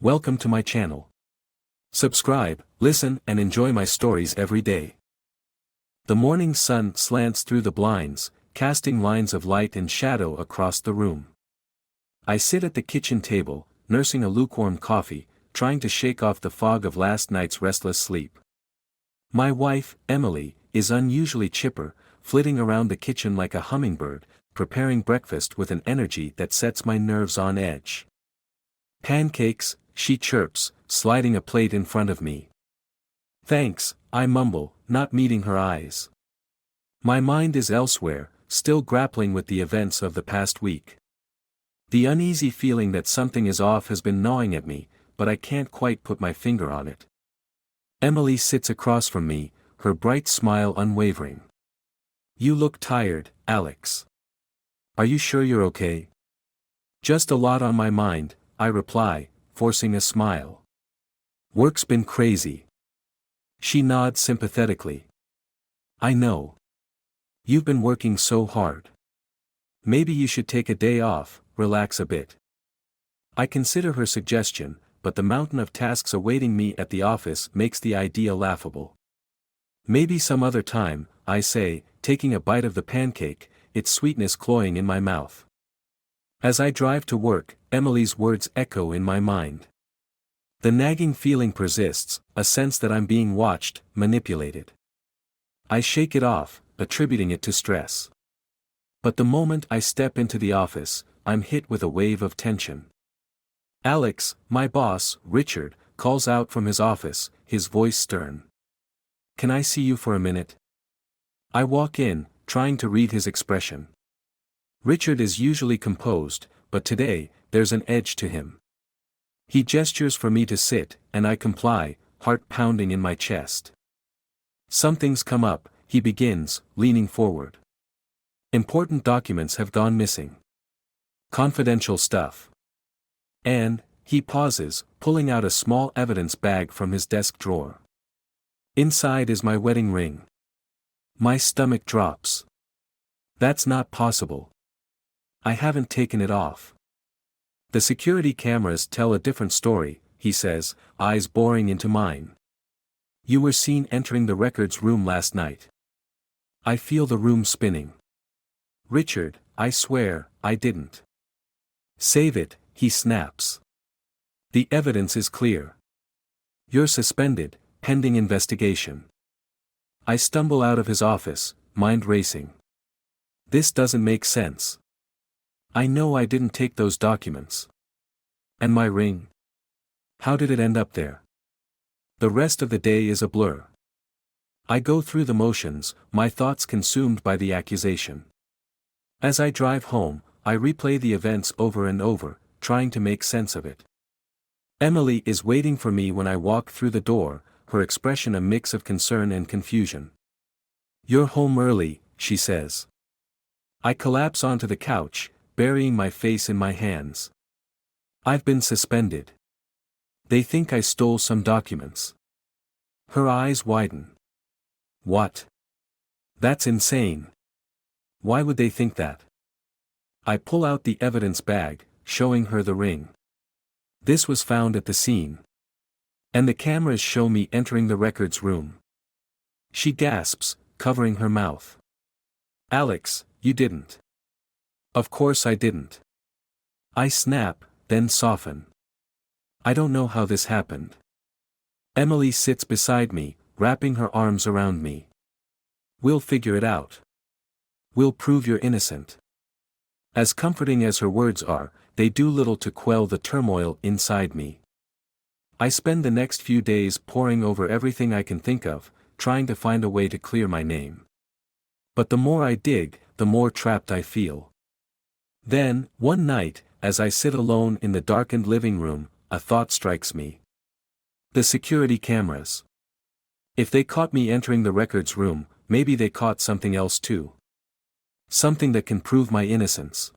Welcome to my channel. Subscribe, listen, and enjoy my stories every day. The morning sun slants through the blinds, casting lines of light and shadow across the room. I sit at the kitchen table, nursing a lukewarm coffee, trying to shake off the fog of last night's restless sleep. My wife, Emily, is unusually chipper, flitting around the kitchen like a hummingbird, preparing breakfast with an energy that sets my nerves on edge. "Pancakes," she chirps, sliding a plate in front of me. "Thanks," I mumble, not meeting her eyes. My mind is elsewhere, still grappling with the events of the past week. The uneasy feeling that something is off has been gnawing at me, but I can't quite put my finger on it. Emily sits across from me, her bright smile unwavering. "You look tired, Alex. Are you sure you're okay?" "Just a lot on my mind," I reply, forcing a smile. "Work's been crazy." She nods sympathetically. "I know. You've been working so hard. Maybe you should take a day off, relax a bit." I consider her suggestion, but the mountain of tasks awaiting me at the office makes the idea laughable. "Maybe some other time," I say, taking a bite of the pancake, its sweetness cloying in my mouth. As I drive to work, Emily's words echo in my mind. The nagging feeling persists, a sense that I'm being watched, manipulated. I shake it off, attributing it to stress. But the moment I step into the office, I'm hit with a wave of tension. "Alex," my boss, Richard, calls out from his office, his voice stern. "Can I see you for a minute?" I walk in, trying to read his expression. Richard is usually composed, but today, there's an edge to him. He gestures for me to sit, and I comply, heart pounding in my chest. "Something's come up," he begins, leaning forward. "Important documents have gone missing. Confidential stuff. And," he pauses, pulling out a small evidence bag from his desk drawer. "Inside is my wedding ring." My stomach drops. "That's not possible. I haven't taken it off." "The security cameras tell a different story," he says, eyes boring into mine. "You were seen entering the records room last night." I feel the room spinning. "Richard, I swear, I didn't." "Save it," he snaps. "The evidence is clear. You're suspended, pending investigation." I stumble out of his office, mind racing. This doesn't make sense. I know I didn't take those documents. And my ring? How did it end up there? The rest of the day is a blur. I go through the motions, my thoughts consumed by the accusation. As I drive home, I replay the events over and over, trying to make sense of it. Emily is waiting for me when I walk through the door, her expression a mix of concern and confusion. "You're home early," she says. I collapse onto the couch, burying my face in my hands. "I've been suspended. They think I stole some documents." Her eyes widen. "What? That's insane. Why would they think that?" I pull out the evidence bag, showing her the ring. "This was found at the scene. And the cameras show me entering the records room." She gasps, covering her mouth. "Alex, you didn't." "Of course I didn't." I snap, then soften. "I don't know how this happened." Emily sits beside me, wrapping her arms around me. "We'll figure it out. We'll prove you're innocent." As comforting as her words are, they do little to quell the turmoil inside me. I spend the next few days poring over everything I can think of, trying to find a way to clear my name. But the more I dig, the more trapped I feel. Then, one night, as I sit alone in the darkened living room, a thought strikes me. The security cameras. If they caught me entering the records room, maybe they caught something else too. Something that can prove my innocence.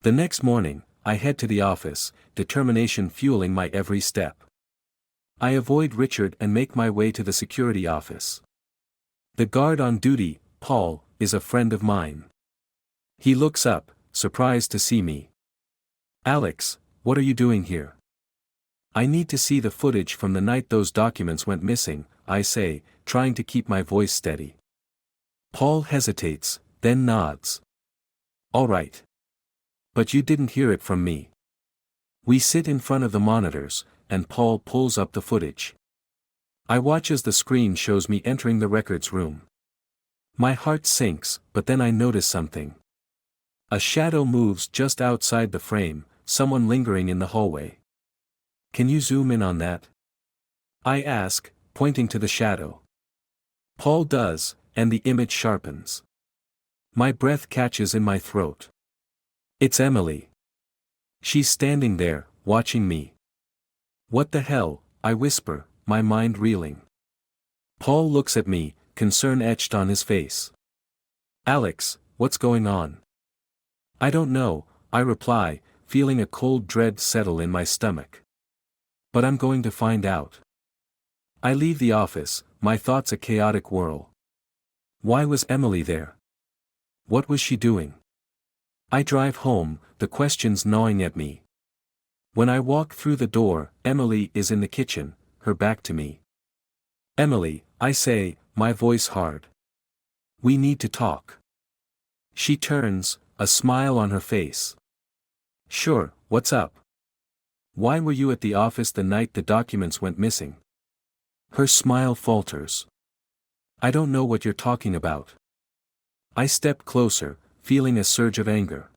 The next morning, I head to the office, determination fueling my every step. I avoid Richard and make my way to the security office. The guard on duty, Paul, is a friend of mine. He looks up, surprised to see me. "Alex, what are you doing here?" I need to see the footage from the night those documents went missing, I say, trying to keep my voice steady. Paul hesitates, then nods. All right. But you didn't hear it from me. We sit in front of the monitors, and Paul pulls up the footage. I watch as the screen shows me entering the records room. My heart sinks, but then I notice something. A shadow moves just outside the frame, someone lingering in the hallway. Can you zoom in on that? I ask, pointing to the shadow. Paul does, and the image sharpens. My breath catches in my throat. It's Emily. She's standing there, watching me. What the hell, I whisper, my mind reeling. Paul looks at me, concern etched on his face. Alex, what's going on? I don't know, I reply, feeling a cold dread settle in my stomach. But I'm going to find out. I leave the office, my thoughts a chaotic whirl. Why was Emily there? What was she doing? I drive home, the questions gnawing at me. When I walk through the door, Emily is in the kitchen, her back to me. Emily, I say, my voice hard. We need to talk. She turns, a smile on her face. Sure, what's up? Why were you at the office the night the documents went missing? Her smile falters. I don't know what you're talking about. I step closer, feeling a surge of anger.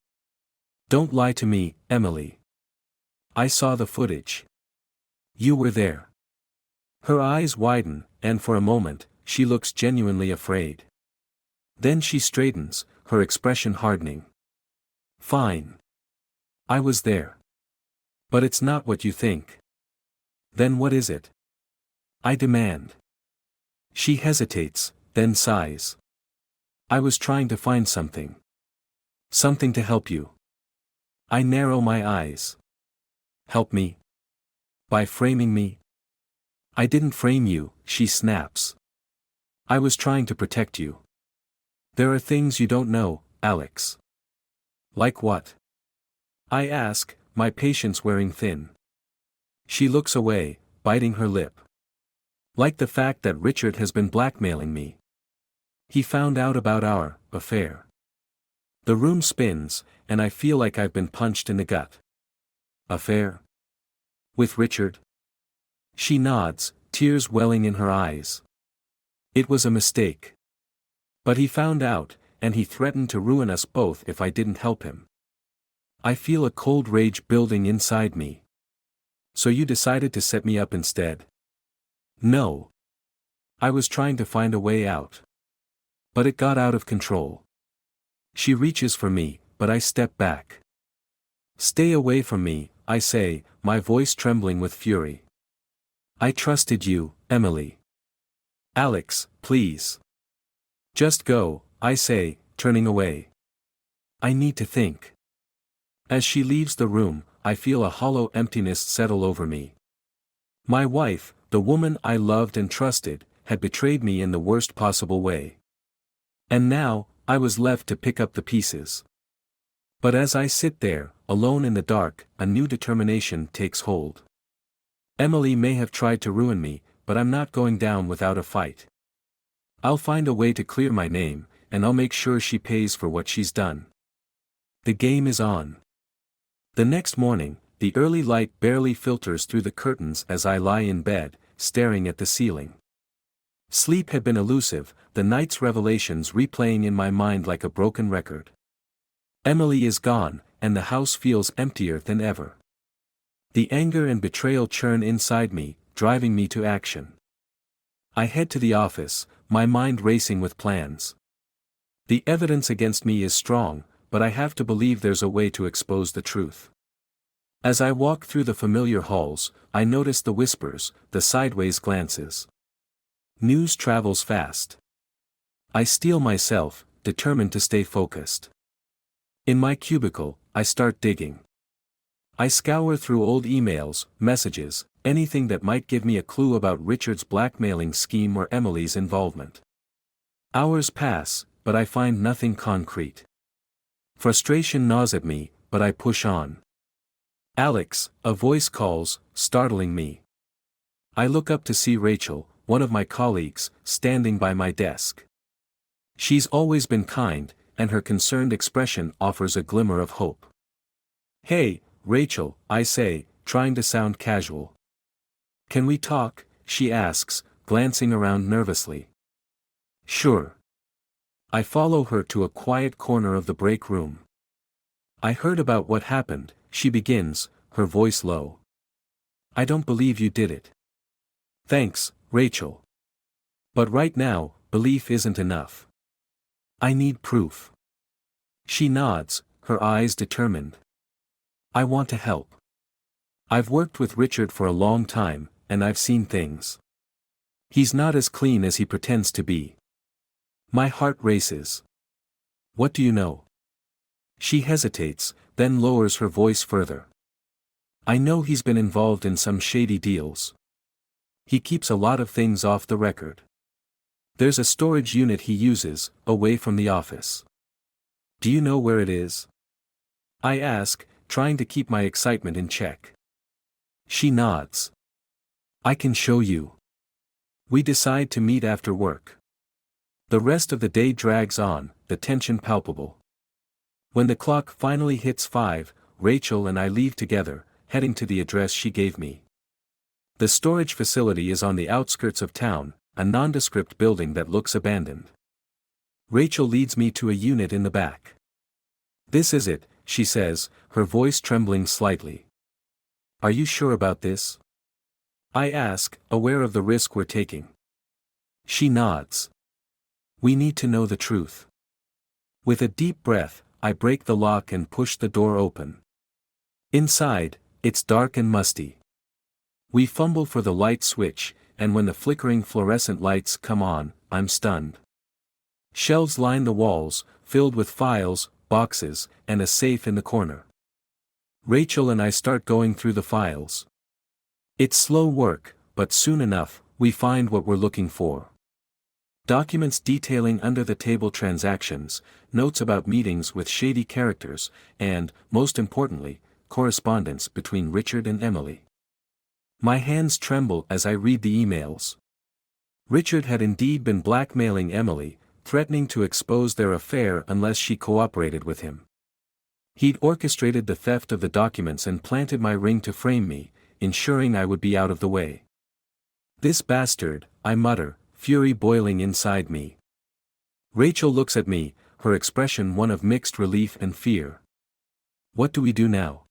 Don't lie to me, Emily. I saw the footage. You were there. Her eyes widen, and for a moment, she looks genuinely afraid. Then she straightens, her expression hardening. Fine. I was there. But it's not what you think. Then what is it? I demand. She hesitates, then sighs. I was trying to find something. Something to help you. I narrow my eyes. Help me? By framing me? I didn't frame you, she snaps. I was trying to protect you. There are things you don't know, Alex. Like what? I ask, my patience wearing thin. She looks away, biting her lip. Like the fact that Richard has been blackmailing me. He found out about our affair. The room spins, and I feel like I've been punched in the gut. Affair? With Richard? She nods, tears welling in her eyes. It was a mistake. But he found out, and he threatened to ruin us both if I didn't help him. I feel a cold rage building inside me. So you decided to set me up instead? No. I was trying to find a way out. But it got out of control. She reaches for me, but I step back. Stay away from me, I say, my voice trembling with fury. I trusted you, Emily. Alex, please. Just go, I say, turning away. I need to think. As she leaves the room, I feel a hollow emptiness settle over me. My wife, the woman I loved and trusted, had betrayed me in the worst possible way. And now, I was left to pick up the pieces. But as I sit there, alone in the dark, a new determination takes hold. Emily may have tried to ruin me, but I'm not going down without a fight. I'll find a way to clear my name, and I'll make sure she pays for what she's done. The game is on. The next morning, the early light barely filters through the curtains as I lie in bed, staring at the ceiling. Sleep had been elusive, the night's revelations replaying in my mind like a broken record. Emily is gone, and the house feels emptier than ever. The anger and betrayal churn inside me, driving me to action. I head to the office, my mind racing with plans. The evidence against me is strong, but I have to believe there's a way to expose the truth. As I walk through the familiar halls, I notice the whispers, the sideways glances. News travels fast. I steel myself, determined to stay focused. In my cubicle, I start digging. I scour through old emails, messages, anything that might give me a clue about Richard's blackmailing scheme or Emily's involvement. Hours pass, but I find nothing concrete. Frustration gnaws at me, but I push on. Alex, a voice calls, startling me. I look up to see Rachel, one of my colleagues, standing by my desk. She's always been kind, and her concerned expression offers a glimmer of hope. "Hey, Rachel," I say, trying to sound casual. "Can we talk?" she asks, glancing around nervously. "Sure." I follow her to a quiet corner of the break room. "I heard about what happened," she begins, her voice low. "I don't believe you did it." "Thanks, Rachel. But right now, belief isn't enough. I need proof." She nods, her eyes determined. "I want to help. I've worked with Richard for a long time, and I've seen things. He's not as clean as he pretends to be." My heart races. "What do you know?" She hesitates, then lowers her voice further. "I know he's been involved in some shady deals. He keeps a lot of things off the record. There's a storage unit he uses, away from the office. Do you know where it is?" I ask, trying to keep my excitement in check. She nods. "I can show you." We decide to meet after work. The rest of the day drags on, the tension palpable. When the clock finally hits 5, Rachel and I leave together, heading to the address she gave me. The storage facility is on the outskirts of town, a nondescript building that looks abandoned. Rachel leads me to a unit in the back. "This is it," she says, her voice trembling slightly. "Are you sure about this?" I ask, aware of the risk we're taking. She nods. "We need to know the truth." With a deep breath, I break the lock and push the door open. Inside, it's dark and musty. We fumble for the light switch, and when the flickering fluorescent lights come on, I'm stunned. Shelves line the walls, filled with files, boxes, and a safe in the corner. Rachel and I start going through the files. It's slow work, but soon enough, we find what we're looking for. Documents detailing under-the-table transactions, notes about meetings with shady characters, and, most importantly, correspondence between Richard and Emily. My hands tremble as I read the emails. Richard had indeed been blackmailing Emily, threatening to expose their affair unless she cooperated with him. He'd orchestrated the theft of the documents and planted my ring to frame me, ensuring I would be out of the way. "This bastard," I mutter, fury boiling inside me. Rachel looks at me, her expression one of mixed relief and fear. "What do we do now?"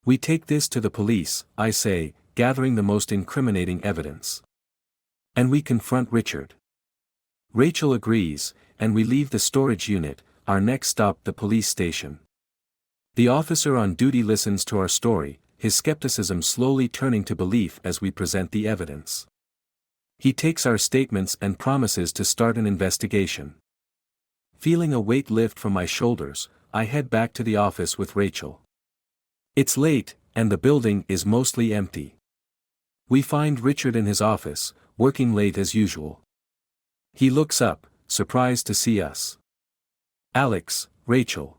"We take this to the police," I say, gathering the most incriminating evidence. "And we confront Richard." Rachel agrees, and we leave the storage unit, our next stop the police station. The officer on duty listens to our story, his skepticism slowly turning to belief as we present the evidence. He takes our statements and promises to start an investigation. Feeling a weight lift from my shoulders, I head back to the office with Rachel. It's late, and the building is mostly empty. We find Richard in his office, working late as usual. He looks up, surprised to see us. "Alex, Rachel.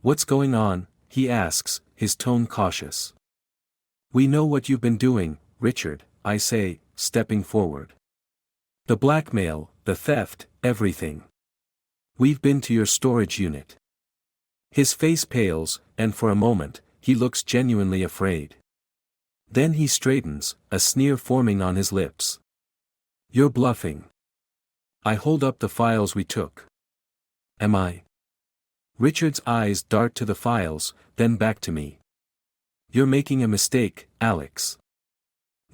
What's going on?" he asks, his tone cautious. "We know what you've been doing, Richard," I say, stepping forward. "The blackmail, the theft, everything. We've been to your storage unit." His face pales, and for a moment, he looks genuinely afraid. Then he straightens, a sneer forming on his lips. "You're bluffing." I hold up the files we took. "Am I?" Richard's eyes dart to the files, then back to me. "You're making a mistake, Alex."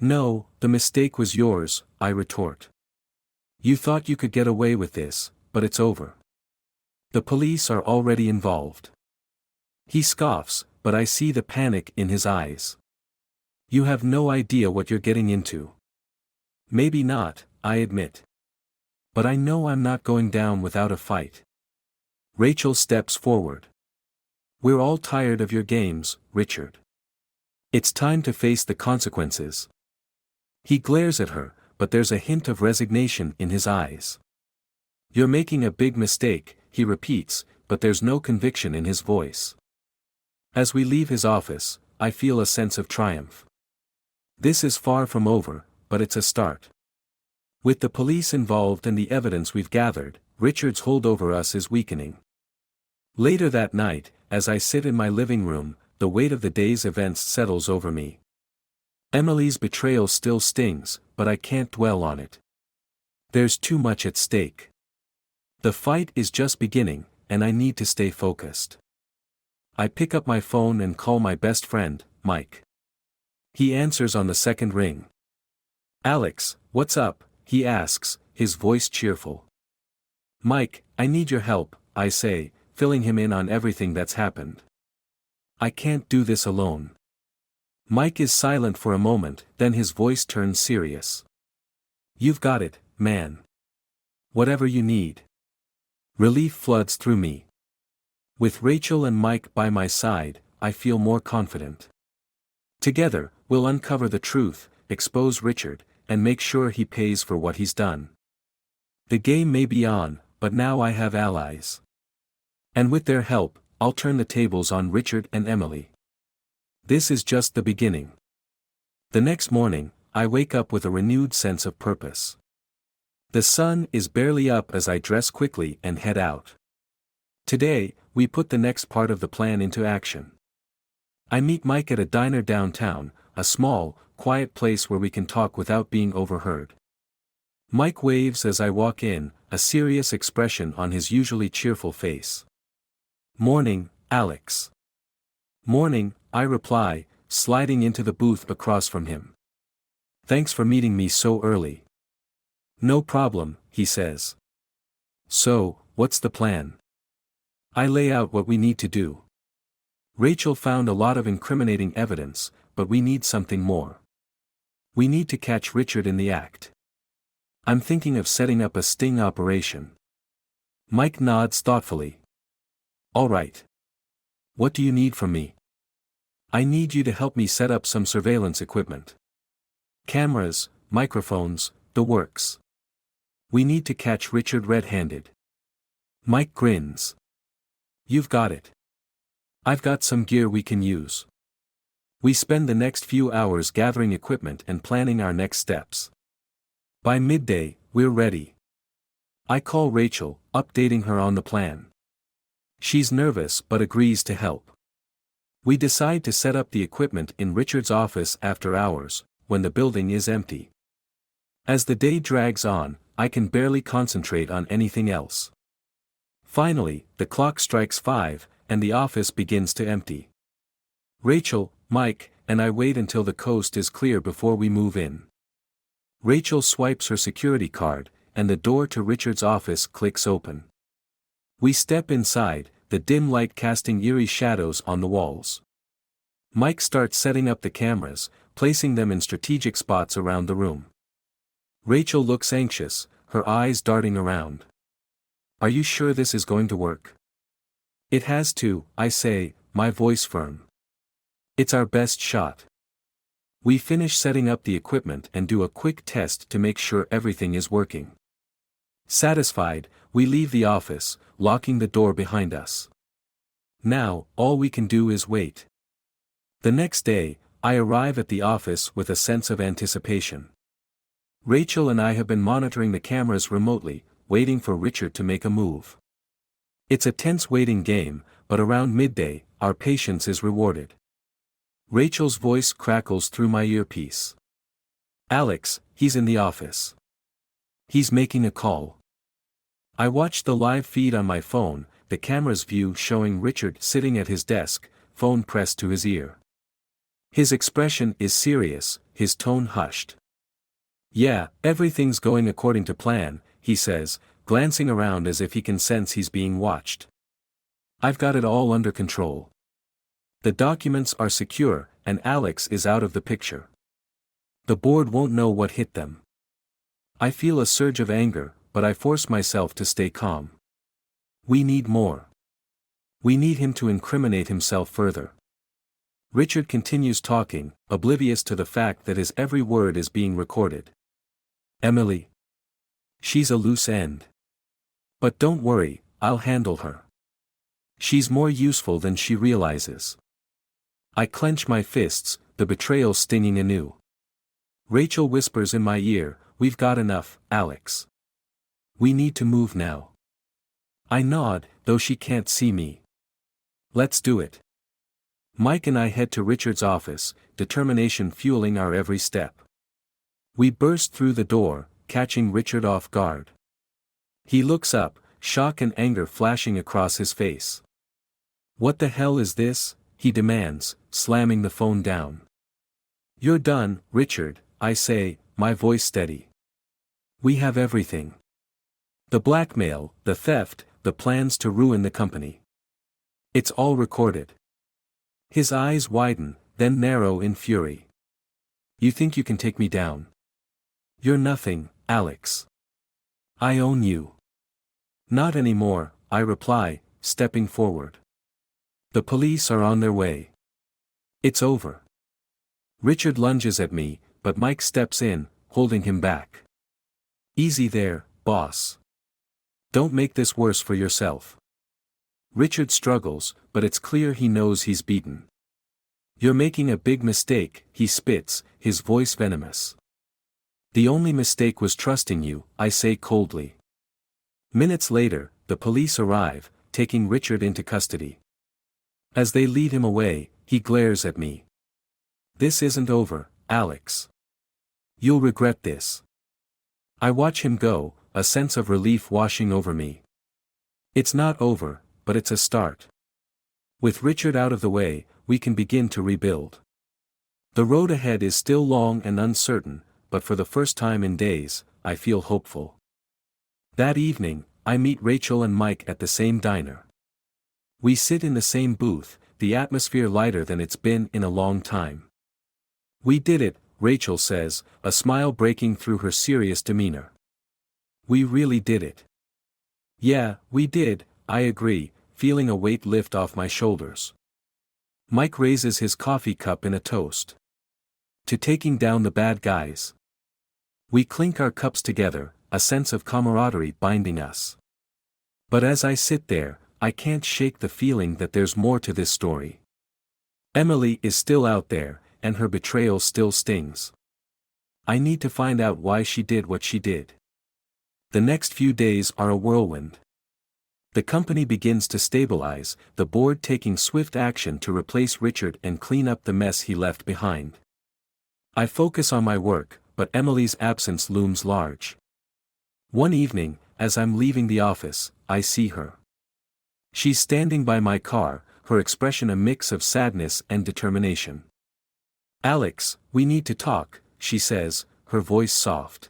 "No, the mistake was yours," I retort. "You thought you could get away with this, but it's over. The police are already involved." He scoffs, but I see the panic in his eyes. "You have no idea what you're getting into." "Maybe not," I admit. "But I know I'm not going down without a fight." Rachel steps forward. "We're all tired of your games, Richard. It's time to face the consequences." He glares at her, but there's a hint of resignation in his eyes. "You're making a big mistake," he repeats, but there's no conviction in his voice. As we leave his office, I feel a sense of triumph. This is far from over, but it's a start. With the police involved and the evidence we've gathered, Richard's hold over us is weakening. Later that night, as I sit in my living room, the weight of the day's events settles over me. Emily's betrayal still stings, but I can't dwell on it. There's too much at stake. The fight is just beginning, and I need to stay focused. I pick up my phone and call my best friend, Mike. He answers on the second ring. "Alex, what's up?" he asks, his voice cheerful. "Mike, I need your help," I say, filling him in on everything that's happened. "I can't do this alone." Mike is silent for a moment, then his voice turns serious. "You've got it, man. Whatever you need." Relief floods through me. With Rachel and Mike by my side, I feel more confident. Together, we'll uncover the truth, expose Richard, and make sure he pays for what he's done. The game may be on, but now I have allies. And with their help, I'll turn the tables on Richard and Emily. This is just the beginning. The next morning, I wake up with a renewed sense of purpose. The sun is barely up as I dress quickly and head out. Today, we put the next part of the plan into action. I meet Mike at a diner downtown, a small, quiet place where we can talk without being overheard. Mike waves as I walk in, a serious expression on his usually cheerful face. "Morning, Alex." "Morning," I reply, sliding into the booth across from him. "Thanks for meeting me so early." "No problem," he says. "So, what's the plan?" I lay out what we need to do. Rachel found a lot of incriminating evidence, but we need something more. We need to catch Richard in the act. I'm thinking of setting up a sting operation. Mike nods thoughtfully. "All right. What do you need from me?" "I need you to help me set up some surveillance equipment. Cameras, microphones, the works. We need to catch Richard red-handed." Mike grins. "You've got it. I've got some gear we can use." We spend the next few hours gathering equipment and planning our next steps. By midday, we're ready. I call Rachel, updating her on the plan. She's nervous but agrees to help. We decide to set up the equipment in Richard's office after hours, when the building is empty. As the day drags on, I can barely concentrate on anything else. Finally, the clock strikes 5, and the office begins to empty. Rachel, Mike, and I wait until the coast is clear before we move in. Rachel swipes her security card, and the door to Richard's office clicks open. We step inside, the dim light casting eerie shadows on the walls. Mike starts setting up the cameras, placing them in strategic spots around the room. Rachel looks anxious, her eyes darting around. "Are you sure this is going to work?" "It has to," I say, my voice firm. "It's our best shot." We finish setting up the equipment and do a quick test to make sure everything is working. Satisfied, we leave the office, locking the door behind us. Now, all we can do is wait. The next day, I arrive at the office with a sense of anticipation. Rachel and I have been monitoring the cameras remotely, waiting for Richard to make a move. It's a tense waiting game, but around midday, our patience is rewarded. Rachel's voice crackles through my earpiece. "Alex, he's in the office. He's making a call." I watch the live feed on my phone, the camera's view showing Richard sitting at his desk, phone pressed to his ear. His expression is serious, his tone hushed. "Yeah, everything's going according to plan," he says, glancing around as if he can sense he's being watched. "I've got it all under control. The documents are secure, and Alex is out of the picture. The board won't know what hit them." I feel a surge of anger, but I force myself to stay calm. We need more. We need him to incriminate himself further. Richard continues talking, oblivious to the fact that his every word is being recorded. "Emily. She's a loose end. But don't worry, I'll handle her. She's more useful than she realizes." I clench my fists, the betrayal stinging anew. Rachel whispers in my ear, "We've got enough, Alex. We need to move now." I nod, though she can't see me. "Let's do it." Mike and I head to Richard's office, determination fueling our every step. We burst through the door, catching Richard off guard. He looks up, shock and anger flashing across his face. "What the hell is this?" he demands, slamming the phone down. "You're done, Richard," I say, my voice steady. "We have everything. The blackmail, the theft, the plans to ruin the company. It's all recorded." His eyes widen, then narrow in fury. "You think you can take me down? You're nothing, Alex. I own you." "Not anymore," I reply, stepping forward. "The police are on their way. It's over." Richard lunges at me, but Mike steps in, holding him back. "Easy there, boss. Don't make this worse for yourself." Richard struggles, but it's clear he knows he's beaten. "You're making a big mistake," he spits, his voice venomous. "The only mistake was trusting you," I say coldly. Minutes later, the police arrive, taking Richard into custody. As they lead him away, he glares at me. "This isn't over, Alex. You'll regret this." I watch him go, a sense of relief washing over me. It's not over, but it's a start. With Richard out of the way, we can begin to rebuild. The road ahead is still long and uncertain, but for the first time in days, I feel hopeful. That evening, I meet Rachel and Mike at the same diner. We sit in the same booth, the atmosphere lighter than it's been in a long time. "We did it," Rachel says, a smile breaking through her serious demeanor. "We really did it." "Yeah, we did," I agree, feeling a weight lift off my shoulders. Mike raises his coffee cup in a toast. "To taking down the bad guys." We clink our cups together, a sense of camaraderie binding us. But as I sit there, I can't shake the feeling that there's more to this story. Emily is still out there, and her betrayal still stings. I need to find out why she did what she did. The next few days are a whirlwind. The company begins to stabilize, the board taking swift action to replace Richard and clean up the mess he left behind. I focus on my work, but Emily's absence looms large. One evening, as I'm leaving the office, I see her. She's standing by my car, her expression a mix of sadness and determination. "Alex, we need to talk," she says, her voice soft.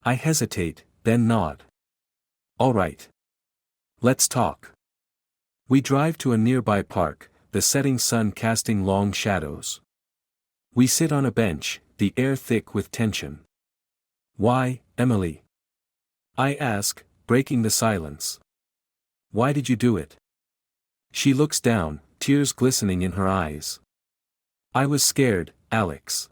I hesitate, then nod. "All right. Let's talk." We drive to a nearby park, the setting sun casting long shadows. We sit on a bench, the air thick with tension. "Why, Emily?" I ask, breaking the silence. "Why did you do it?" She looks down, tears glistening in her eyes. "I was scared, Alex.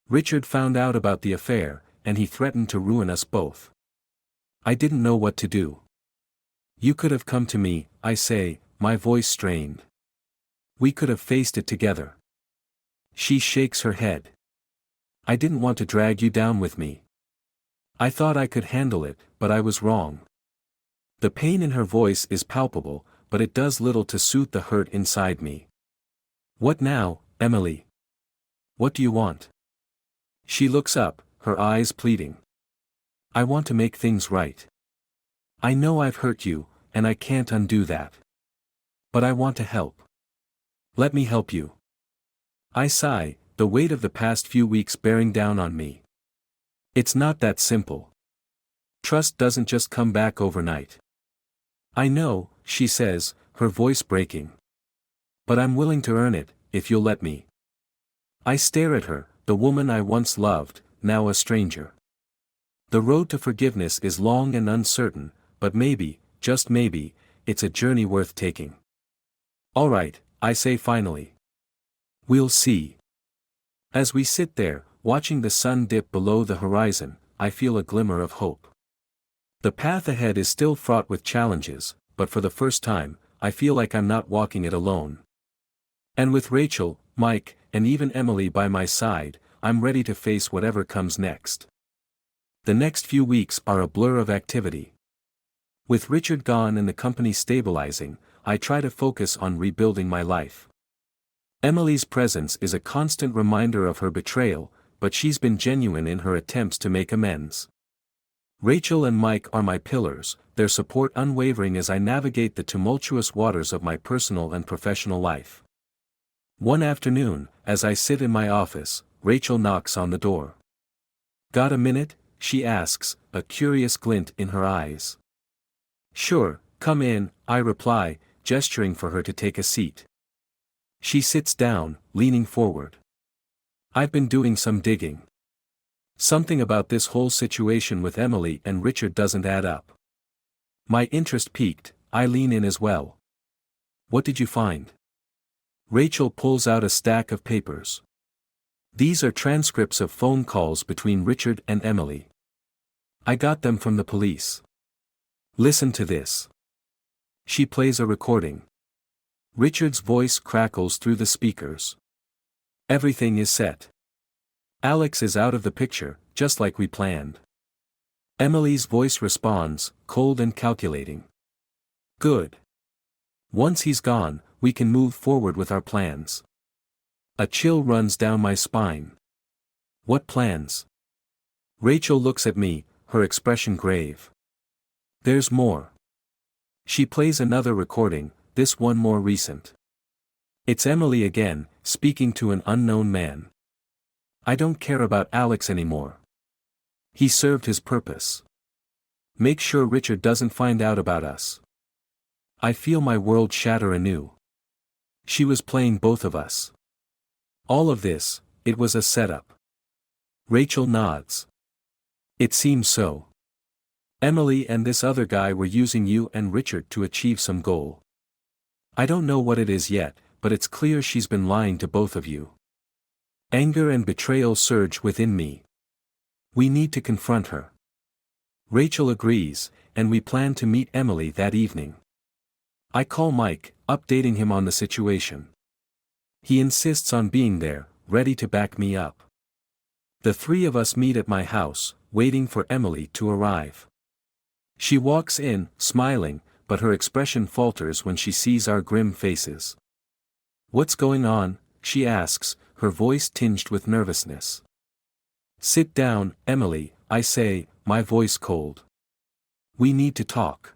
Richard found out about the affair, and he threatened to ruin us both. I didn't know what to do." "You could have come to me," I say, my voice strained. "We could have faced it together." She shakes her head. "I didn't want to drag you down with me. I thought I could handle it, but I was wrong." The pain in her voice is palpable, but it does little to soothe the hurt inside me. "What now, Emily? What do you want?" She looks up, her eyes pleading. "I want to make things right. I know I've hurt you, and I can't undo that. But I want to help. Let me help you." I sigh, the weight of the past few weeks bearing down on me. "It's not that simple. Trust doesn't just come back overnight." "I know," she says, her voice breaking. "But I'm willing to earn it, if you'll let me." I stare at her, the woman I once loved, now a stranger. The road to forgiveness is long and uncertain, but maybe, just maybe, it's a journey worth taking. "All right," I say finally. "We'll see." As we sit there, watching the sun dip below the horizon, I feel a glimmer of hope. The path ahead is still fraught with challenges, but for the first time, I feel like I'm not walking it alone. And with Rachel, Mike, and even Emily by my side, I'm ready to face whatever comes next. The next few weeks are a blur of activity. With Richard gone and the company stabilizing, I try to focus on rebuilding my life. Emily's presence is a constant reminder of her betrayal, but she's been genuine in her attempts to make amends. Rachel and Mike are my pillars, their support unwavering as I navigate the tumultuous waters of my personal and professional life. One afternoon, as I sit in my office, Rachel knocks on the door. "Got a minute?" she asks, a curious glint in her eyes. "Sure, come in," I reply, gesturing for her to take a seat. She sits down, leaning forward. "I've been doing some digging. Something about this whole situation with Emily and Richard doesn't add up." My interest piqued, I lean in as well. "What did you find?" Rachel pulls out a stack of papers. "These are transcripts of phone calls between Richard and Emily. I got them from the police. Listen to this." She plays a recording. Richard's voice crackles through the speakers. "Everything is set. Alex is out of the picture, just like we planned." Emily's voice responds, cold and calculating. "Good. Once he's gone, we can move forward with our plans." A chill runs down my spine. "What plans?" Rachel looks at me, her expression grave. "There's more." She plays another recording, this one more recent. It's Emily again, speaking to an unknown man. "I don't care about Alex anymore. He served his purpose. Make sure Richard doesn't find out about us." I feel my world shatter anew. She was playing both of us. All of this, it was a setup. Rachel nods. "It seems so. Emily and this other guy were using you and Richard to achieve some goal. I don't know what it is yet, but it's clear she's been lying to both of you." Anger and betrayal surge within me. We need to confront her. Rachel agrees, and we plan to meet Emily that evening. I call Mike, updating him on the situation. He insists on being there, ready to back me up. The three of us meet at my house, waiting for Emily to arrive. She walks in, smiling, but her expression falters when she sees our grim faces. "What's going on?" she asks, her voice tinged with nervousness. "Sit down, Emily," I say, my voice cold. "We need to talk."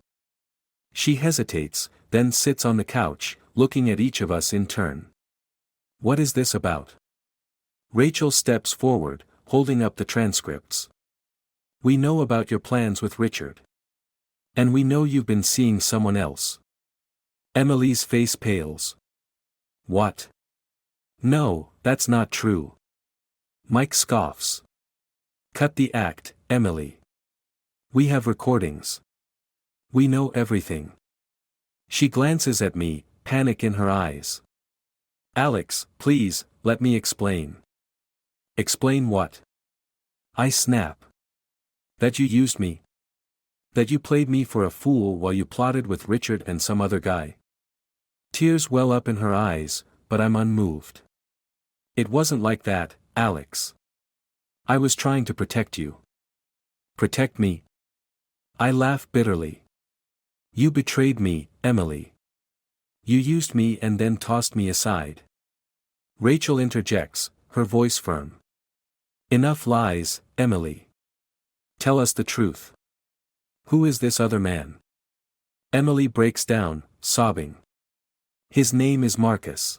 She hesitates, then sits on the couch, looking at each of us in turn. "What is this about?" Rachel steps forward, holding up the transcripts. "We know about your plans with Richard. And we know you've been seeing someone else." Emily's face pales. "What? No, that's not true." Mike scoffs. "Cut the act, Emily. We have recordings. We know everything." She glances at me, panic in her eyes. "Alex, please, let me explain." "Explain what?" I snap. "That you used me. That you played me for a fool while you plotted with Richard and some other guy." Tears well up in her eyes, but I'm unmoved. "It wasn't like that, Alex. I was trying to protect you." "Protect me?" I laugh bitterly. "You betrayed me, Emily. You used me and then tossed me aside." Rachel interjects, her voice firm. "Enough lies, Emily. Tell us the truth. Who is this other man?" Emily breaks down, sobbing. "His name is Marcus.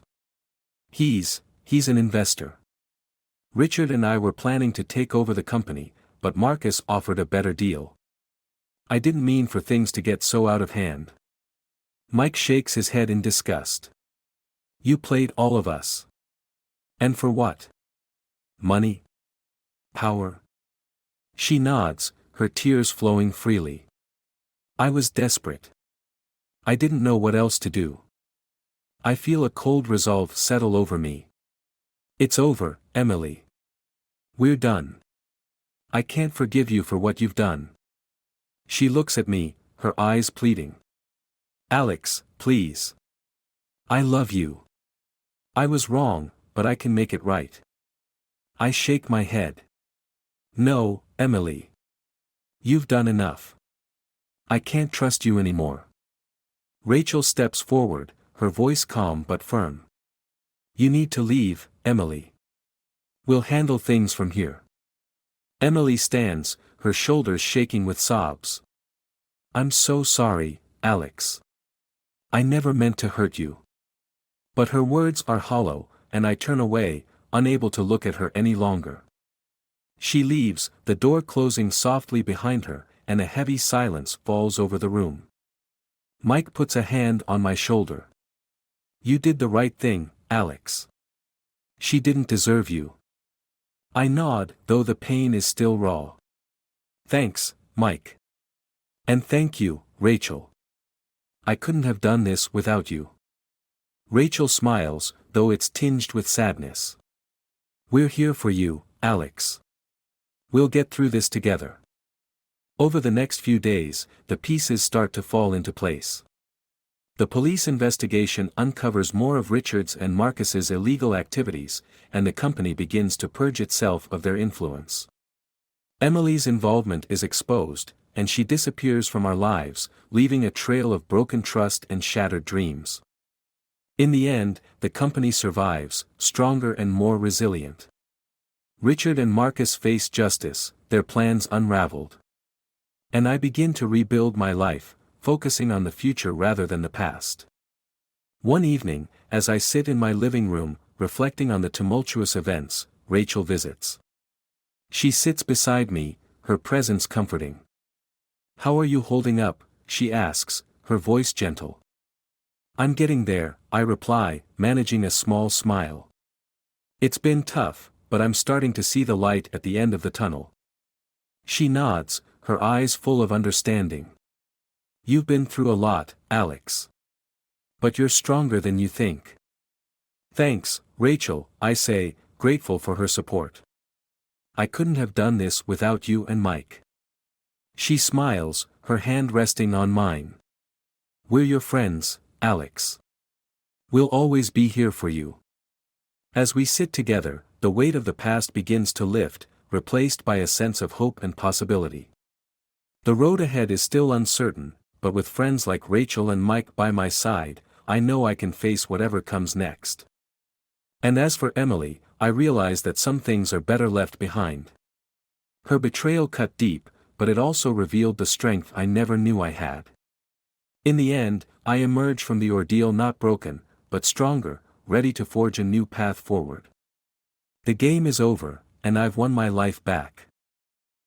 He's an investor. Richard and I were planning to take over the company, but Marcus offered a better deal. I didn't mean for things to get so out of hand." Mike shakes his head in disgust. "You played all of us. And for what? Money? Power?" She nods, her tears flowing freely. "I was desperate. I didn't know what else to do." I feel a cold resolve settle over me. "It's over, Emily. We're done. I can't forgive you for what you've done." She looks at me, her eyes pleading. "Alex, please. I love you. I was wrong, but I can make it right. I shake my head. No, Emily. You've done enough. I can't trust you anymore. Rachel steps forward, her voice calm but firm. You need to leave, Emily. We'll handle things from here. Emily stands, her shoulders shaking with sobs. I'm so sorry, Alex. I never meant to hurt you. But her words are hollow, and I turn away, unable to look at her any longer. She leaves, the door closing softly behind her, and a heavy silence falls over the room. Mike puts a hand on my shoulder. You did the right thing, Alex. She didn't deserve you. I nod, though the pain is still raw. Thanks, Mike. And thank you, Rachel. I couldn't have done this without you. Rachel smiles, though it's tinged with sadness. We're here for you, Alex. We'll get through this together. Over the next few days, the pieces start to fall into place. The police investigation uncovers more of Richard's and Marcus's illegal activities, and the company begins to purge itself of their influence. Emily's involvement is exposed, and she disappears from our lives, leaving a trail of broken trust and shattered dreams. In the end, the company survives, stronger and more resilient. Richard and Marcus face justice, their plans unraveled. And I begin to rebuild my life, focusing on the future rather than the past. One evening, as I sit in my living room, reflecting on the tumultuous events, Rachel visits. She sits beside me, her presence comforting. How are you holding up? She asks, her voice gentle. I'm getting there, I reply, managing a small smile. It's been tough, but I'm starting to see the light at the end of the tunnel. She nods, her eyes full of understanding. You've been through a lot, Alex. But you're stronger than you think. Thanks, Rachel, I say, grateful for her support. I couldn't have done this without you and Mike. She smiles, her hand resting on mine. We're your friends, Alex. We'll always be here for you. As we sit together, the weight of the past begins to lift, replaced by a sense of hope and possibility. The road ahead is still uncertain, but with friends like Rachel and Mike by my side, I know I can face whatever comes next. And as for Emily, I realize that some things are better left behind. Her betrayal cut deep, but it also revealed the strength I never knew I had. In the end, I emerge from the ordeal not broken, but stronger, ready to forge a new path forward. The game is over, and I've won my life back.